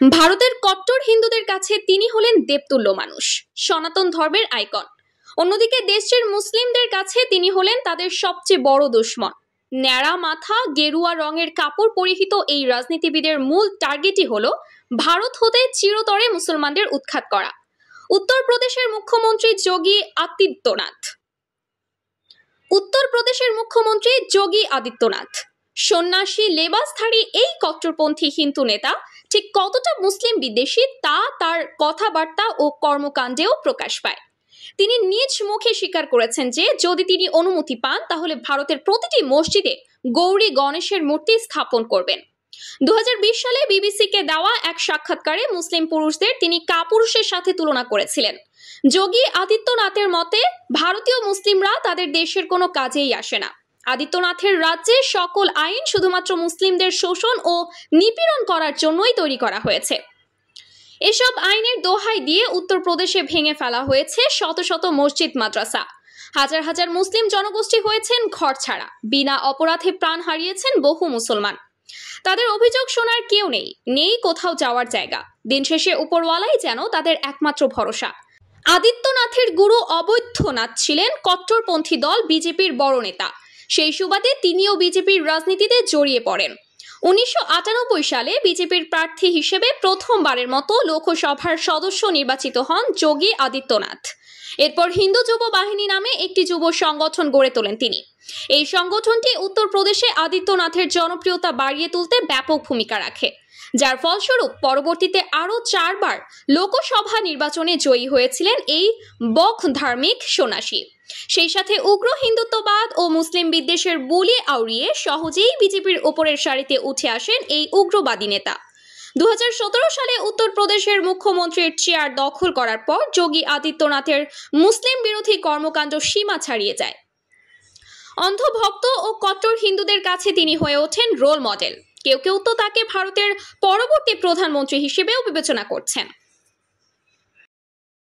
ভারতের কট্টর হিন্দুদের কাছে তিনি হলেন দেবতুল্য মানুষ, সনাতন ধর্মের আইকন। অন্যদিকে দেশের মুসলিমদের কাছে তিনি হলেন তাদের সবচেয়ে বড় দুশমন। ন্যাড়া মাথা, গেরুয়া রঙের কাপড় পরিহিত এই রাজনীতিবিদের মূল টার্গেটই হলো ভারত হতে চিরতরে মুসলমানদের উৎখাত করা। উত্তরপ্রদেশের মুখ্যমন্ত্রী যোগী আদিত্যনাথ সন্ন্যাসী লেবাসধারী এই কট্টরপন্থী হিন্দু নেতা ঠিক কতটা মুসলিম বিদ্বেষী তা তার কথাবার্তা ও কর্মকাণ্ডেও প্রকাশ পায়। তিনি নিজ মুখে স্বীকার করেছেন যে যদি তিনি অনুমতি পান তাহলে ভারতের প্রতিটি মসজিদে গৌরী গণেশের মূর্তি স্থাপন করবেন। 2020 সালে বিবিসিকে দেওয়া এক সাক্ষাৎকারে মুসলিম পুরুষদের তিনি কাপুরুষের সাথে তুলনা করেছিলেন। যোগী আদিত্যনাথের মতে ভারতীয় মুসলিমরা তাদের দেশের কোনো কাজেই আসে না। আদিত্যনাথের রাজ্যে সকল আইন শুধুমাত্র মুসলিমদের শোষণ ও নিপীড়ন করার জন্যই তৈরি করা হয়েছে। এসব আইনের দোহাই দিয়ে উত্তরপ্রদেশে ভেঙে ফেলা হয়েছে শত শত মসজিদ, মাদ্রাসা। হাজার হাজার মুসলিম জনগোষ্ঠী হয়েছেন ঘরছাড়া, বিনা অপরাধে প্রাণ হারিয়েছেন বহু মুসলমান। তাদের অভিযোগ শোনার কেউ নেই কোথাও যাওয়ার জায়গা। দিন শেষে উপরওয়ালাই যেন তাদের একমাত্র ভরসা। আদিত্যনাথের গুরু অবৈধনাথ ছিলেন কট্টরপন্থী দল বিজেপির বড় নেতা। সেই সুবাদে তিনিও বিজেপির রাজনীতিতে জড়িয়ে পড়েন। 1998 সালে বিজেপির প্রার্থী হিসেবে প্রথমবারের মতো লোকসভার সদস্য নির্বাচিত হন যোগী আদিত্যনাথ। এরপর হিন্দু যুব বাহিনী নামে একটি যুব সংগঠন গড়ে তোলেন তিনি। এই সংগঠনটি উত্তরপ্রদেশে আদিত্যনাথের জনপ্রিয়তা বাড়িয়ে তুলতে ব্যাপক ভূমিকা রাখে, যার ফলস্বরূপ পরবর্তীতে আরও 4 বার লোকসভা নির্বাচনে জয়ী হয়েছিলেন এই বক ধার্মিক সন্ন্যাসী। সেই সাথে উগ্র হিন্দুত্ববাদ ও মুসলিম বিদ্বেষের বুলি আউড়িয়ে সহজেই বিজেপির ওপরের সারিতে উঠে আসেন এই উগ্রবাদী নেতা। 2017 সালে উত্তরপ্রদেশের মুখ্যমন্ত্রীর চেয়ার দখল করার পর যোগী আদিত্যনাথের মুসলিম বিরোধী কর্মকাণ্ড সীমা ছাড়িয়ে যায়। অন্ধভক্ত ও কট্টর হিন্দুদের কাছে তিনি হয়ে ওঠেন রোল মডেল। কেউ কেউ তো তাকে ভারতের পরবর্তী প্রধানমন্ত্রী হিসেবেও বিবেচনা করছেন।